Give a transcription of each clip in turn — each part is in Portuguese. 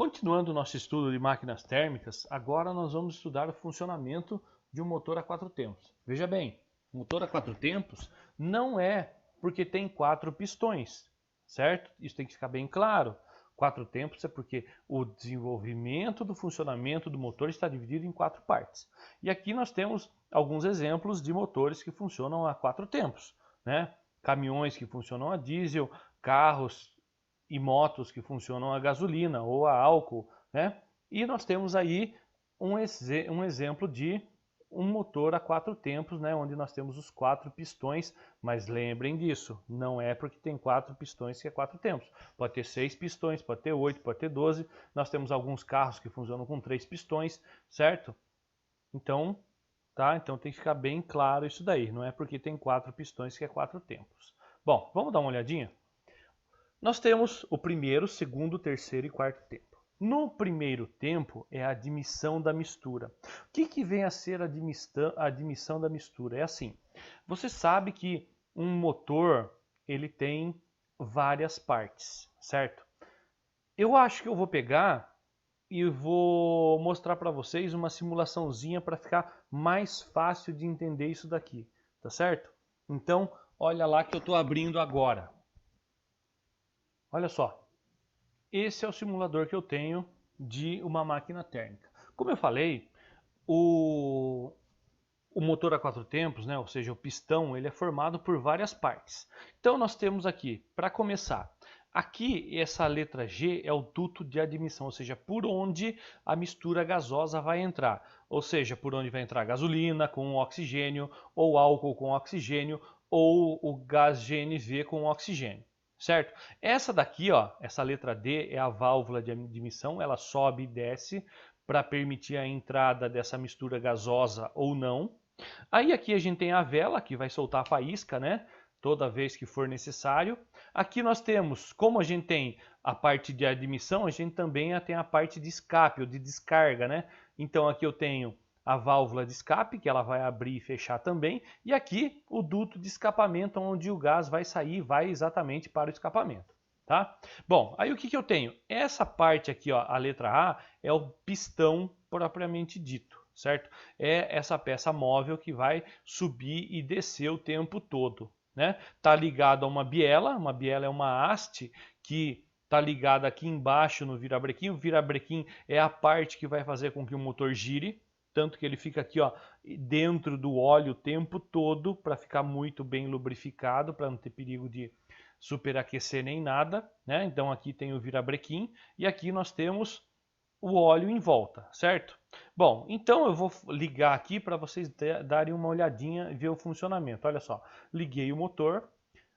Continuando o nosso estudo de máquinas térmicas, agora nós vamos estudar o funcionamento de um motor a 4 tempos. Veja bem, o motor a 4 tempos não é porque tem 4 pistões, certo? Isso tem que ficar bem claro. 4 tempos é porque o desenvolvimento do funcionamento do motor está dividido em 4 partes. E aqui nós temos alguns exemplos de motores que funcionam a 4 tempos, né? Caminhões que funcionam a diesel, carros e motos que funcionam a gasolina ou a álcool, né? E nós temos aí um exemplo de um motor a 4 tempos, né? Onde nós temos os 4 pistões, mas lembrem disso, não é porque tem 4 pistões que é 4 tempos. Pode ter 6 pistões, pode ter 8, pode ter 12. Nós temos alguns carros que funcionam com 3 pistões, certo? Então, tá? Então tem que ficar bem claro isso daí, não é porque tem 4 pistões que é 4 tempos. Bom, vamos dar uma olhadinha? Nós temos o primeiro, segundo, terceiro e quarto tempo. No primeiro tempo é a admissão da mistura. O que vem a ser a admissão da mistura? É assim, você sabe que um motor ele tem várias partes, certo? Eu acho que eu vou pegar e vou mostrar para vocês uma simulaçãozinha para ficar mais fácil de entender isso daqui, tá certo? Então, olha lá que eu estou abrindo agora. Olha só, esse é o simulador que eu tenho de uma máquina térmica. Como eu falei, o motor a 4 tempos, né, ou seja, o pistão, ele é formado por várias partes. Então nós temos aqui, para começar, aqui essa letra G é o duto de admissão, ou seja, por onde a mistura gasosa vai entrar. Ou seja, por onde vai entrar gasolina com oxigênio, ou álcool com oxigênio, ou o gás GNV com oxigênio. Certo? Essa daqui, ó, essa letra D é a válvula de admissão, ela sobe e desce para permitir a entrada dessa mistura gasosa ou não. Aí aqui a gente tem a vela que vai soltar a faísca, né? Toda vez que for necessário. Aqui nós temos, como a gente tem a parte de admissão, a gente também tem a parte de escape ou de descarga, né? Então aqui eu tenho a válvula de escape, que ela vai abrir e fechar também, e aqui o duto de escapamento, onde o gás vai sair, vai exatamente para o escapamento. Tá? Bom, aí o que eu tenho? Essa parte aqui, ó, a letra A, é o pistão propriamente dito, certo? É essa peça móvel que vai subir e descer o tempo todo, né? Tá ligado a uma biela é uma haste que tá ligada aqui embaixo no virabrequim. O virabrequim é a parte que vai fazer com que o motor gire, tanto que ele fica aqui, ó, dentro do óleo o tempo todo para ficar muito bem lubrificado, para não ter perigo de superaquecer nem nada, né? Então aqui tem o virabrequim e aqui nós temos o óleo em volta, certo? Bom, então eu vou ligar aqui para vocês darem uma olhadinha e ver o funcionamento. Olha só, liguei o motor.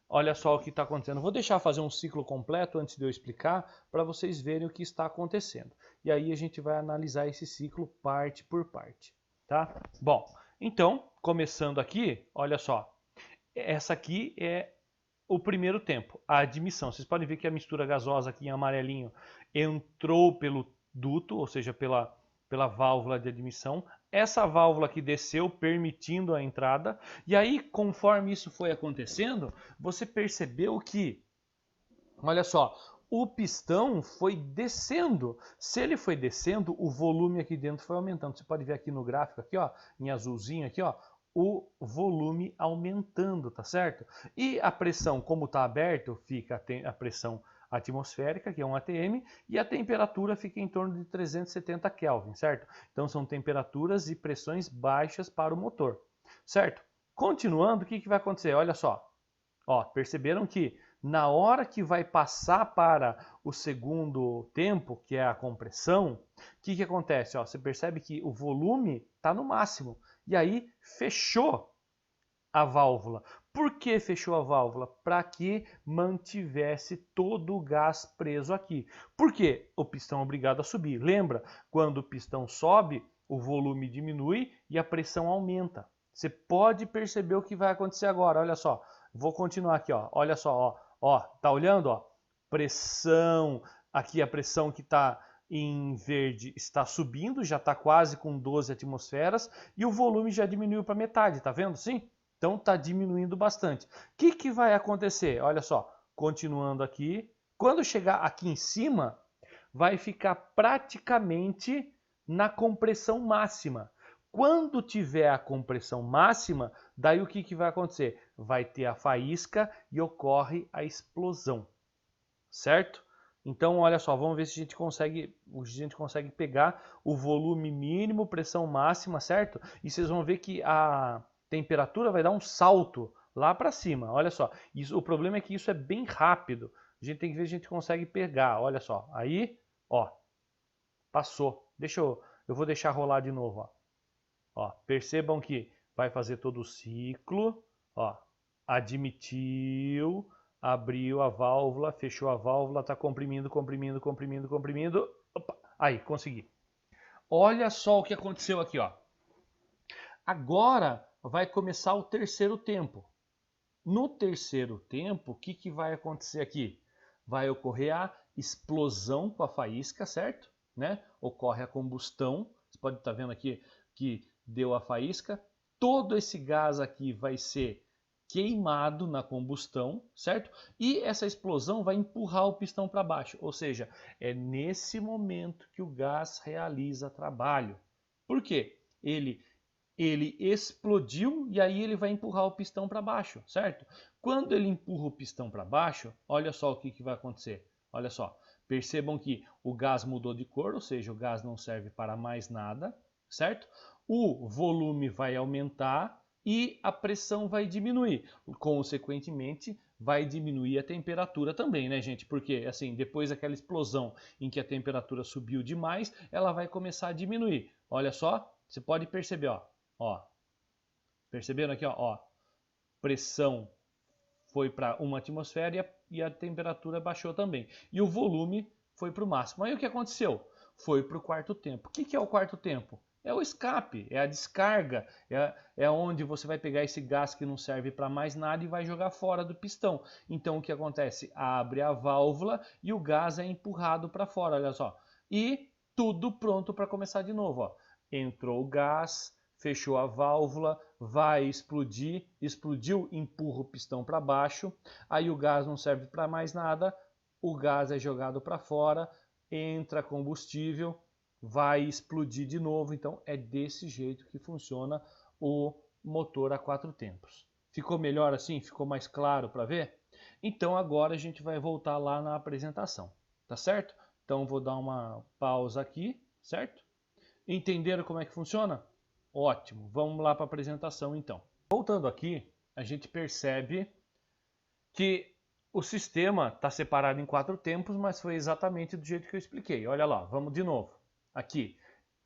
Olha só o que está acontecendo. Vou deixar fazer um ciclo completo antes de eu explicar para vocês verem o que está acontecendo. E aí a gente vai analisar esse ciclo parte por parte, tá? Bom, então, começando aqui, olha só. Essa aqui é o primeiro tempo, a admissão. Vocês podem ver que a mistura gasosa aqui em amarelinho entrou pelo duto, ou seja, pela válvula de admissão. Essa válvula aqui desceu, permitindo a entrada. E aí, conforme isso foi acontecendo, você percebeu que, olha só, o pistão foi descendo. Se ele foi descendo, o volume aqui dentro foi aumentando. Você pode ver aqui no gráfico, aqui, ó, em azulzinho, aqui, ó, o volume aumentando, tá certo? E a pressão, como está aberto, fica a pressão atmosférica, que é um ATM, e a temperatura fica em torno de 370 Kelvin, certo? Então são temperaturas e pressões baixas para o motor, certo? Continuando, o que vai acontecer? Olha só, ó, perceberam que na hora que vai passar para o segundo tempo, que é a compressão, o que acontece? Ó, você percebe que o volume está no máximo, e aí fechou a válvula. Por que fechou a válvula? Para que mantivesse todo o gás preso aqui. Por quê? O pistão é obrigado a subir. Lembra? Quando o pistão sobe, o volume diminui e a pressão aumenta. Você pode perceber o que vai acontecer agora. Olha só. Vou continuar aqui, ó. Olha só, ó. Ó, tá olhando, ó? Pressão. Aqui a pressão que está em verde está subindo, já está quase com 12 atmosferas e o volume já diminuiu para metade, tá vendo? Sim? Então está diminuindo bastante. O que vai acontecer? Olha só, continuando aqui, quando chegar aqui em cima, vai ficar praticamente na compressão máxima. Quando tiver a compressão máxima, daí o que vai acontecer? Vai ter a faísca e ocorre a explosão, certo? Então, olha só, vamos ver se a gente consegue pegar o volume mínimo, pressão máxima, certo? E vocês vão ver que a temperatura vai dar um salto lá para cima. Olha só, o problema é que isso é bem rápido. A gente tem que ver se a gente consegue pegar. Olha só, aí, ó, passou. Eu vou deixar rolar de novo, ó. Ó, percebam que vai fazer todo o ciclo, ó, admitiu, abriu a válvula, fechou a válvula, está comprimindo, comprimindo, comprimindo, comprimindo. Opa, aí, consegui. Olha só o que aconteceu aqui, ó. Agora vai começar o terceiro tempo. No terceiro tempo, o que vai acontecer aqui? Vai ocorrer a explosão com a faísca, certo? Né? Ocorre a combustão. Você pode estar vendo aqui que deu a faísca. Todo esse gás aqui vai ser queimado na combustão, certo? E essa explosão vai empurrar o pistão para baixo. Ou seja, é nesse momento que o gás realiza trabalho. Por quê? Ele explodiu e aí ele vai empurrar o pistão para baixo, certo? Quando ele empurra o pistão para baixo, olha só o que vai acontecer. Olha só, percebam que o gás mudou de cor, ou seja, o gás não serve para mais nada, certo? O volume vai aumentar e a pressão vai diminuir. Consequentemente, vai diminuir a temperatura também, né, gente? Porque, assim, depois daquela explosão em que a temperatura subiu demais, ela vai começar a diminuir. Olha só, você pode perceber, ó. Ó, perceberam aqui, ó, pressão foi para 1 atmosfera e a temperatura baixou também. E o volume foi para o máximo. Aí o que aconteceu? Foi para o quarto tempo. O que é o quarto tempo? É o escape, é a descarga, é onde você vai pegar esse gás que não serve para mais nada e vai jogar fora do pistão. Então o que acontece? Abre a válvula e o gás é empurrado para fora, olha só. E tudo pronto para começar de novo, ó. Entrou o gás, fechou a válvula, vai explodir, explodiu, empurra o pistão para baixo, aí o gás não serve para mais nada, o gás é jogado para fora, entra combustível, vai explodir de novo. Então é desse jeito que funciona o motor a 4 tempos. Ficou melhor assim? Ficou mais claro para ver? Então agora a gente vai voltar lá na apresentação, tá certo? Então vou dar uma pausa aqui, certo? Entenderam como é que funciona? Ótimo, vamos lá para a apresentação então. Voltando aqui, a gente percebe que o sistema está separado em 4 tempos, mas foi exatamente do jeito que eu expliquei. Olha lá, vamos de novo. Aqui,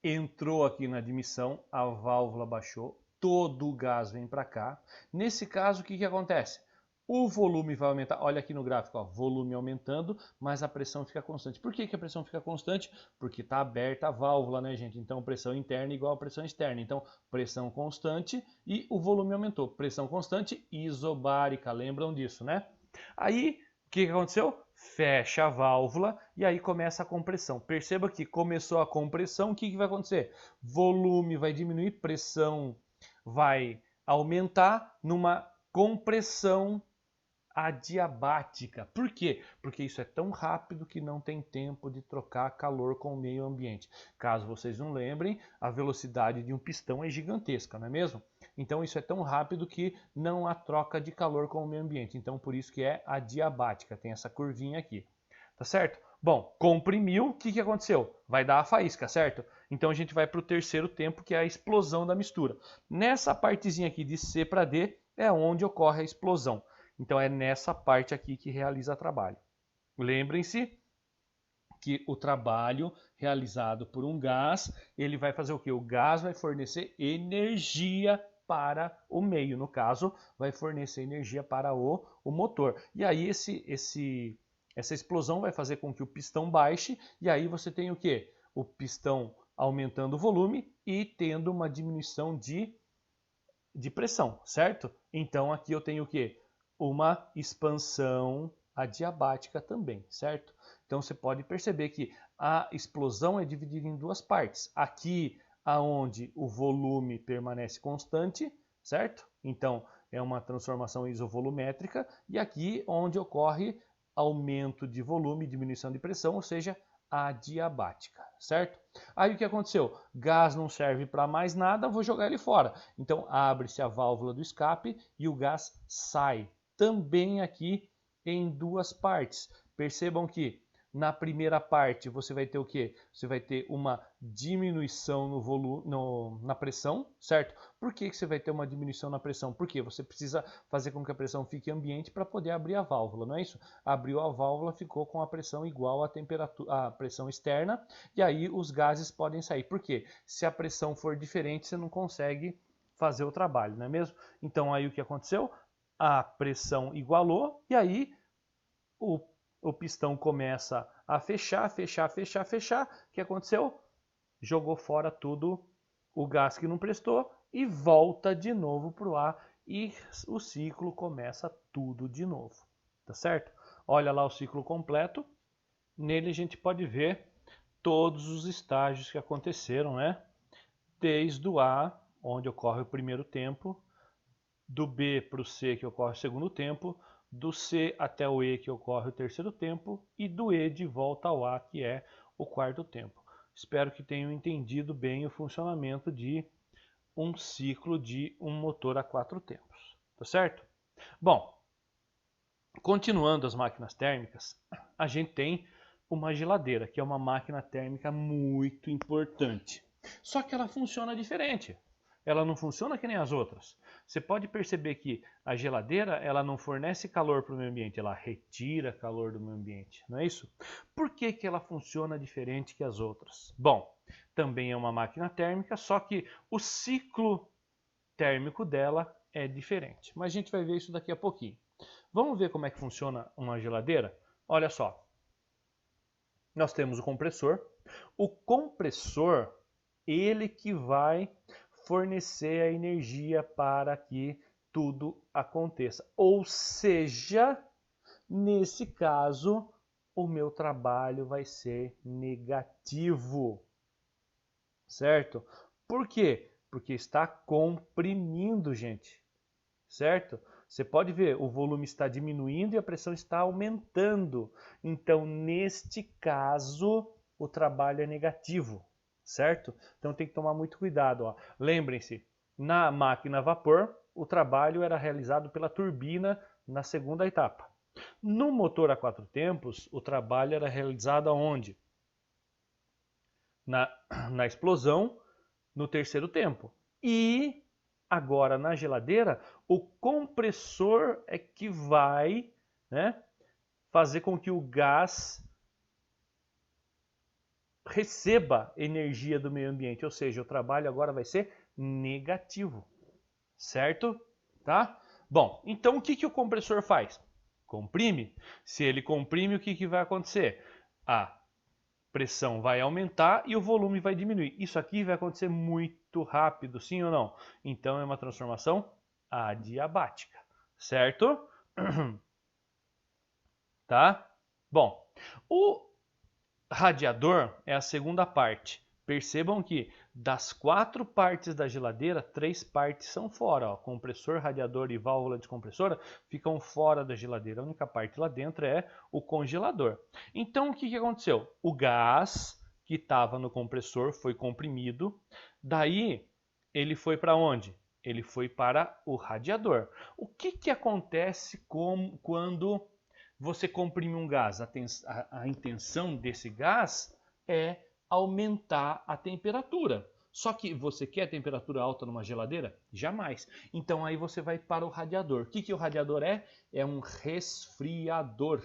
entrou aqui na admissão, a válvula baixou, todo o gás vem para cá. Nesse caso, o que acontece? O volume vai aumentar, olha aqui no gráfico, ó, volume aumentando, mas a pressão fica constante. Por que a pressão fica constante? Porque está aberta a válvula, né, gente? Então, pressão interna igual a pressão externa. Então, pressão constante e o volume aumentou. Pressão constante isobárica, lembram disso, né? Aí, o que aconteceu? Fecha a válvula e aí começa a compressão. Perceba que começou a compressão, o que vai acontecer? Volume vai diminuir, pressão vai aumentar numa compressão adiabática. Por quê? Porque isso é tão rápido que não tem tempo de trocar calor com o meio ambiente. Caso vocês não lembrem, a velocidade de um pistão é gigantesca, não é mesmo? Então isso é tão rápido que não há troca de calor com o meio ambiente. Então por isso que é adiabática, tem essa curvinha aqui. Tá certo? Bom, comprimiu, o que aconteceu? Vai dar a faísca, certo? Então a gente vai para o terceiro tempo, que é a explosão da mistura. Nessa partezinha aqui de C para D é onde ocorre a explosão. Então é nessa parte aqui que realiza trabalho. Lembrem-se que o trabalho realizado por um gás, ele vai fazer o quê? O gás vai fornecer energia para o meio, no caso, vai fornecer energia para o motor. E aí essa explosão vai fazer com que o pistão baixe, e aí você tem o quê? O pistão aumentando o volume e tendo uma diminuição de pressão, certo? Então aqui eu tenho o quê? Uma expansão adiabática também, certo? Então você pode perceber que a explosão é dividida em duas partes. Aqui aonde o volume permanece constante, certo? Então é uma transformação isovolumétrica, e aqui onde ocorre aumento de volume, diminuição de pressão, ou seja, adiabática, certo? Aí o que aconteceu? Gás não serve para mais nada, vou jogar ele fora. Então abre-se a válvula do escape e o gás sai. Também aqui em duas partes. Percebam que na primeira parte você vai ter o quê? Você vai ter uma diminuição no volume, na pressão, certo? Por que você vai ter uma diminuição na pressão? Porque você precisa fazer com que a pressão fique ambiente para poder abrir a válvula, não é isso? Abriu a válvula, ficou com a pressão igual à temperatura, à pressão externa, e aí os gases podem sair. Por quê? Se a pressão for diferente, você não consegue fazer o trabalho, não é mesmo? Então aí o que aconteceu? A pressão igualou e aí o pistão começa a fechar. O que aconteceu? Jogou fora tudo o gás que não prestou e volta de novo para o ar e o ciclo começa tudo de novo, tá certo? Olha lá o ciclo completo, nele a gente pode ver todos os estágios que aconteceram, né? Desde o A, onde ocorre o primeiro tempo, do B para o C, que ocorre o segundo tempo, do C até o E, que ocorre o terceiro tempo, e do E de volta ao A, que é o quarto tempo. Espero que tenham entendido bem o funcionamento de um ciclo de um motor a 4 tempos, tá certo? Bom, continuando as máquinas térmicas, a gente tem uma geladeira, que é uma máquina térmica muito importante. Só que ela funciona diferente. Ela não funciona que nem as outras. Você pode perceber que a geladeira ela não fornece calor para o meio ambiente, ela retira calor do meio ambiente, não é isso? Por que que ela funciona diferente que as outras? Bom, também é uma máquina térmica, só que o ciclo térmico dela é diferente. Mas a gente vai ver isso daqui a pouquinho. Vamos ver como é que funciona uma geladeira? Olha só, nós temos o compressor. O compressor, ele que vai fornecer a energia para que tudo aconteça. Ou seja, nesse caso, o meu trabalho vai ser negativo, certo? Por quê? Porque está comprimindo, gente, certo? Você pode ver, o volume está diminuindo e a pressão está aumentando. Então, neste caso, o trabalho é negativo, certo? Então tem que tomar muito cuidado. Ó. Lembrem-se, na máquina a vapor, o trabalho era realizado pela turbina na segunda etapa. No motor a 4 tempos, o trabalho era realizado aonde? Na explosão, no terceiro tempo. E agora na geladeira, o compressor é que vai, né, fazer com que o gás receba energia do meio ambiente, ou seja, o trabalho agora vai ser negativo, certo? Tá? Bom, então o que o compressor faz? Comprime. Se ele comprime, o que vai acontecer? A pressão vai aumentar e o volume vai diminuir. Isso aqui vai acontecer muito rápido, sim ou não? Então é uma transformação adiabática, certo? Tá? Bom, o radiador é a segunda parte. Percebam que das 4 partes da geladeira, 3 partes são fora. Ó. Compressor, radiador e válvula descompressora ficam fora da geladeira. A única parte lá dentro é o congelador. Então o que aconteceu? O gás que estava no compressor foi comprimido. Daí ele foi para onde? Ele foi para o radiador. O que acontece quando você comprime um gás? A intenção desse gás é aumentar a temperatura. Só que você quer temperatura alta numa geladeira? Jamais. Então aí você vai para o radiador. O que o radiador é? É um resfriador.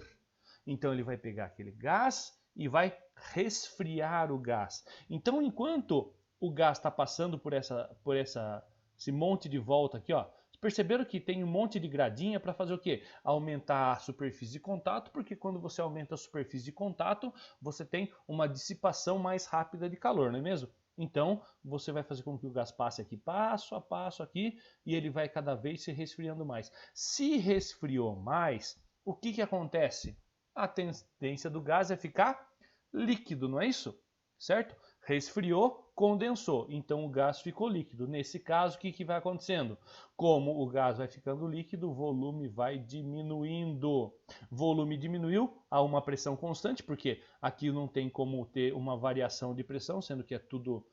Então ele vai pegar aquele gás e vai resfriar o gás. Então enquanto o gás está passando por esse monte de volta aqui, ó, perceberam que tem um monte de gradinha para fazer o quê? Aumentar a superfície de contato, porque quando você aumenta a superfície de contato, você tem uma dissipação mais rápida de calor, não é mesmo? Então, você vai fazer com que o gás passe aqui passo a passo aqui e ele vai cada vez se resfriando mais. Se resfriou mais, o que acontece? A tendência do gás é ficar líquido, não é isso? Certo? resfriou, condensou, então o gás ficou líquido. Nesse caso, o que vai acontecendo? Como o gás vai ficando líquido, o volume vai diminuindo. Volume diminuiu a uma pressão constante, porque aqui não tem como ter uma variação de pressão, sendo que é tudo,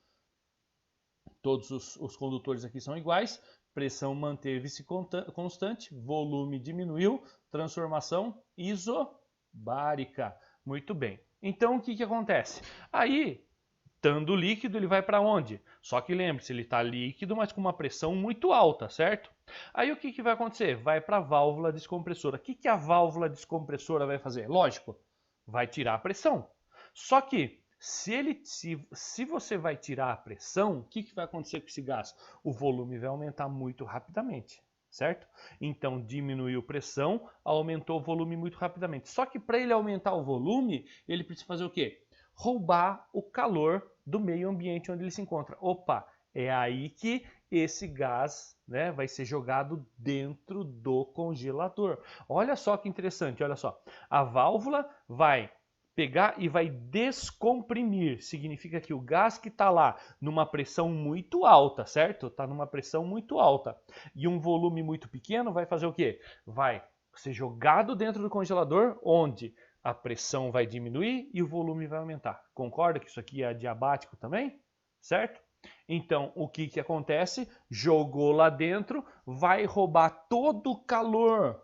todos os condutores aqui são iguais. Pressão manteve-se constante, volume diminuiu, transformação isobárica. Muito bem. Então o que acontece? Aí, estando líquido, ele vai para onde? Só que lembre-se, ele está líquido, mas com uma pressão muito alta, certo? Aí o que vai acontecer? Vai para a válvula descompressora. O que a válvula descompressora vai fazer? Lógico, vai tirar a pressão. Só que se você vai tirar a pressão, o que vai acontecer com esse gás? O volume vai aumentar muito rapidamente, certo? Então diminuiu a pressão, aumentou o volume muito rapidamente. Só que para ele aumentar o volume, ele precisa fazer o quê? Roubar o calor do meio ambiente onde ele se encontra. Opa, é aí que esse gás, né, vai ser jogado dentro do congelador. Olha só que interessante, olha só. A válvula vai pegar e vai descomprimir. Significa que o gás que está lá numa pressão muito alta, certo? Está numa pressão muito alta e um volume muito pequeno vai fazer o quê? Vai ser jogado dentro do congelador, onde a pressão vai diminuir e o volume vai aumentar. Concorda que isso aqui é adiabático também? Certo? Então, o que acontece? Jogou lá dentro, vai roubar todo o calor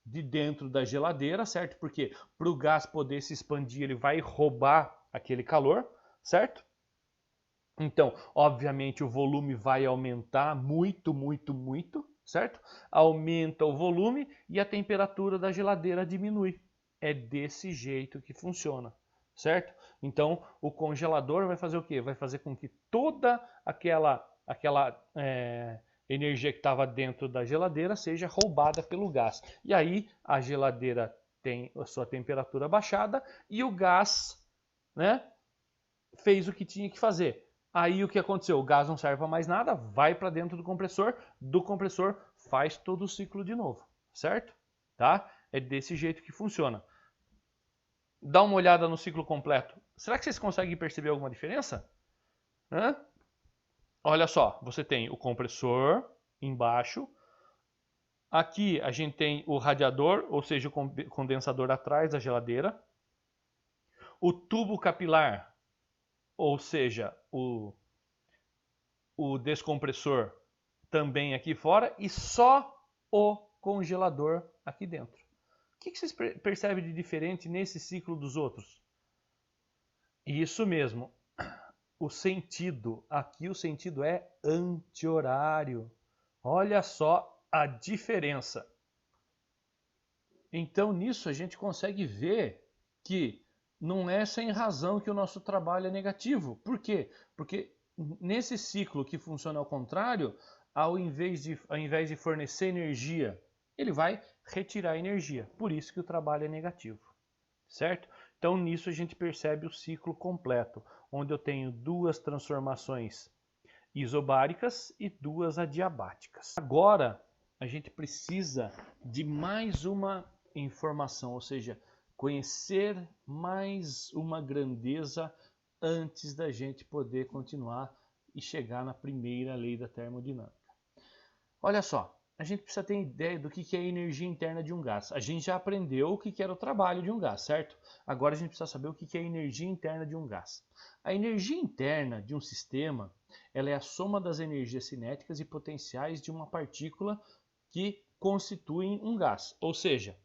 de dentro da geladeira, certo? Porque para o gás poder se expandir, ele vai roubar aquele calor, certo? Então, obviamente, o volume vai aumentar muito, muito, muito, certo? Aumenta o volume e a temperatura da geladeira diminui. É desse jeito que funciona, certo? Então, o congelador vai fazer o quê? Vai fazer com que toda aquela energia que estava dentro da geladeira seja roubada pelo gás. E aí, a geladeira tem a sua temperatura baixada e o gás, né, fez o que tinha que fazer. Aí o que aconteceu? O gás não serve para mais nada, vai para dentro do compressor faz todo o ciclo de novo, certo? Tá? É desse jeito que funciona. Dá uma olhada no ciclo completo. Será que vocês conseguem perceber alguma diferença? Hã? Olha só, você tem o compressor embaixo. Aqui a gente tem o radiador, ou seja, o condensador atrás da geladeira. O tubo capilar, ou seja, o descompressor também aqui fora e só o congelador aqui dentro. O que vocês percebem de diferente nesse ciclo dos outros? Isso mesmo, o sentido. Aqui o sentido é anti-horário. Olha só a diferença. Então nisso a gente consegue ver que não é sem razão que o nosso trabalho é negativo. Por quê? Porque nesse ciclo que funciona ao contrário, ao invés de fornecer energia, ele vai retirar energia. Por isso que o trabalho é negativo, certo? Então nisso a gente percebe o ciclo completo, onde eu tenho duas transformações isobáricas e duas adiabáticas. Agora a gente precisa de mais uma informação, ou seja, conhecer mais uma grandeza antes da gente poder continuar e chegar na primeira lei da termodinâmica. Olha só, a gente precisa ter ideia do que é a energia interna de um gás. A gente já aprendeu o que era o trabalho de um gás, certo? Agora a gente precisa saber o que é a energia interna de um gás. A energia interna de um sistema, ela é a soma das energias cinéticas e potenciais de uma partícula que constituem um gás. Ou seja,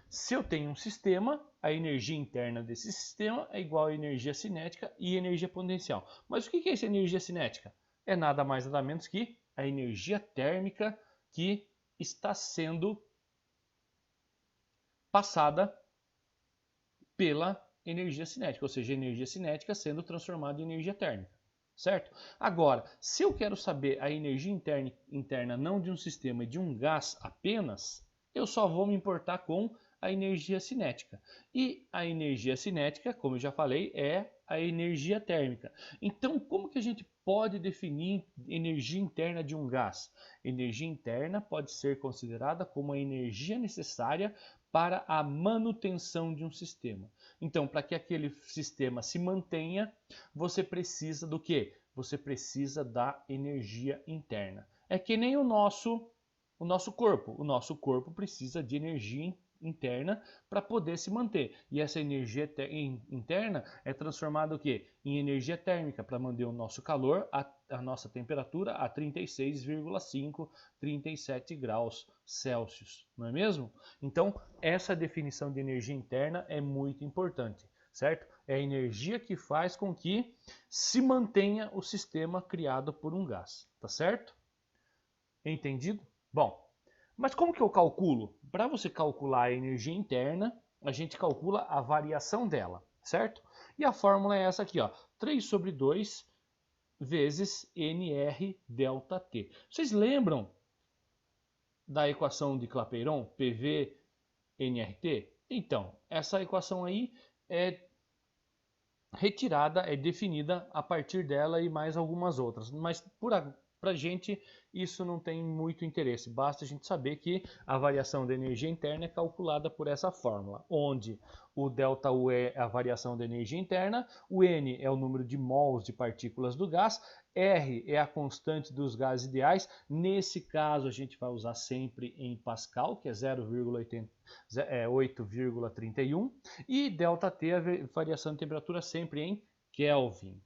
se eu tenho um sistema, a energia interna desse sistema é igual a energia cinética e energia potencial. Mas o que é essa energia cinética? É nada mais nada menos que a energia térmica que está sendo passada pela energia cinética, ou seja, a energia cinética sendo transformada em energia térmica, certo? Agora, se eu quero saber a energia interna não de um sistema e de um gás apenas, eu só vou me importar com a energia cinética. E a energia cinética, como eu já falei, é a energia térmica. Então, como que a gente pode definir energia interna de um gás? Energia interna pode ser considerada como a energia necessária para a manutenção de um sistema. Então, para que aquele sistema se mantenha, você precisa do quê? Você precisa da energia interna. É que nem o nosso corpo. O nosso corpo precisa de energia interna para poder se manter. E essa energia interna é transformada o quê? Em energia térmica para manter o nosso calor, a nossa temperatura a 36,5, 37 graus Celsius, não é mesmo? Então, essa definição de energia interna é muito importante, certo? É a energia que faz com que se mantenha o sistema criado por um gás, tá certo? Entendido? Bom, mas como que eu calculo? Para você calcular a energia interna, a gente calcula a variação dela, certo? E a fórmula é essa aqui, ó, 3 sobre 2 vezes NR delta T. Vocês lembram da equação de Clapeyron, PV NRT? Então, essa equação aí é retirada, é definida a partir dela e mais algumas outras. Mas para a gente isso não tem muito interesse. Basta a gente saber que a variação da energia interna é calculada por essa fórmula, onde o ΔU é a variação da energia interna, o N é o número de mols de partículas do gás, R é a constante dos gases ideais. Nesse caso a gente vai usar sempre em Pascal, que é 8,31, e ΔT é a variação de temperatura sempre em Kelvin.